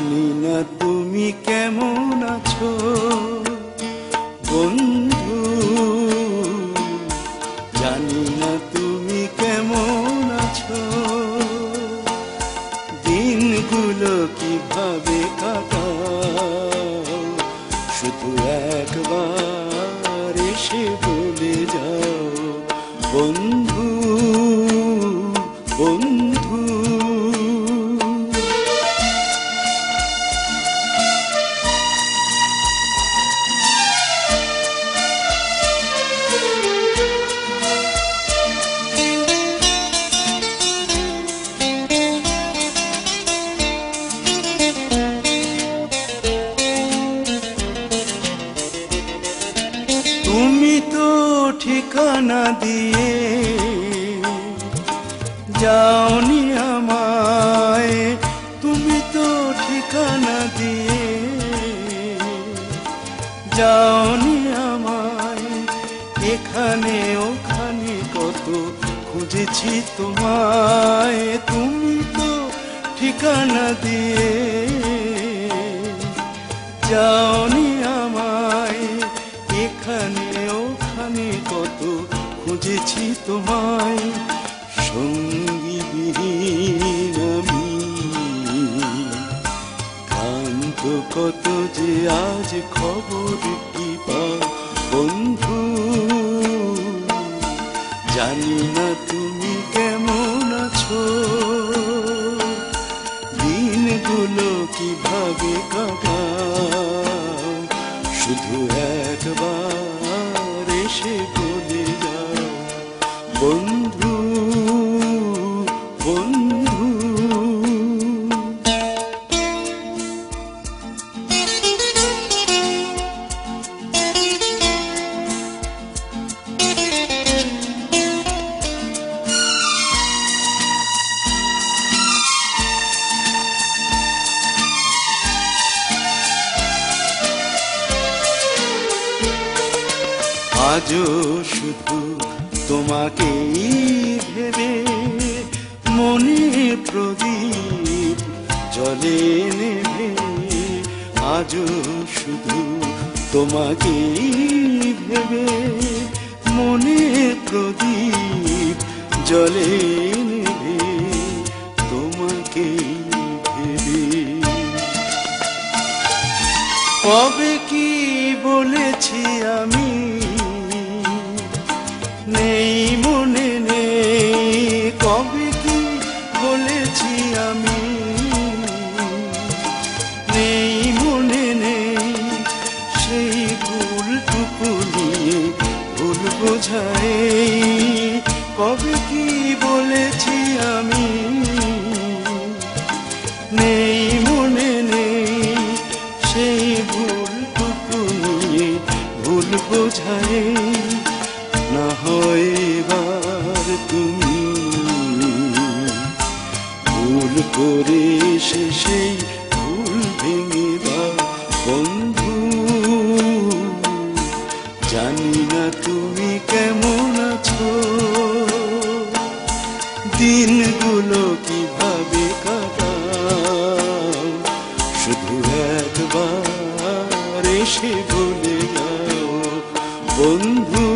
জানি না তুমি কেমন আছো বন্ধু, জানি না তুমি কেমন আছো। দিনগুলো কিভাবে কাটাও, শুধু একবার এসে বলে যাও বন্ধু, বন্ধু। তুমি তো ঠিকানা দিয়ে যাওনি আমায়, তুমি তো ঠিকানা দিয়ে যাওনি আমায়। এখানে ওখানে কত খুঁজেছি তোমায়, তুমি তো ঠিকানা দিয়ে যাওনি আমায়। এখানে ওখানে কত খুঁজেছি তোমায়, সঙ্গী বিহীন আমি ক্লান্ত কত যে আজ খবর কি পাও বন্ধু। জানি না তুমি কেমন আছো, দিনগুলো কিভাবে কাটাও, শুধু একবার এসে বলে যাও বন্ধু, বন্ধু। আজও শুধু তোমাকেই ভেবে মনে প্রদীপ জলে নেভে। আজও শুধু তোমাকেই ভেবে মনে প্রদীপ জলে নেভে, তোমাকেই ভেবে। কবে কি বলেছি আমি, নেই মনে নেই, কবে কি বলেছি আমি, নেই মনে নেই। সেই ভুলটুকু নিয়ে ভুল বোঝাই, কবে কি বলেছি আমি, নেই মনে নেই। সেই ভুলটুকু নিয়ে ভুল বোঝাই, না হয় এবার তুমি ভুল করে সেই ভুল ভেঙে দাও বন্ধু। জানি না তুমি কেমন আছো, দিনগুলো কিভাবে কাটাও, শুধু একবার এসে বলে যাও বন্ধু।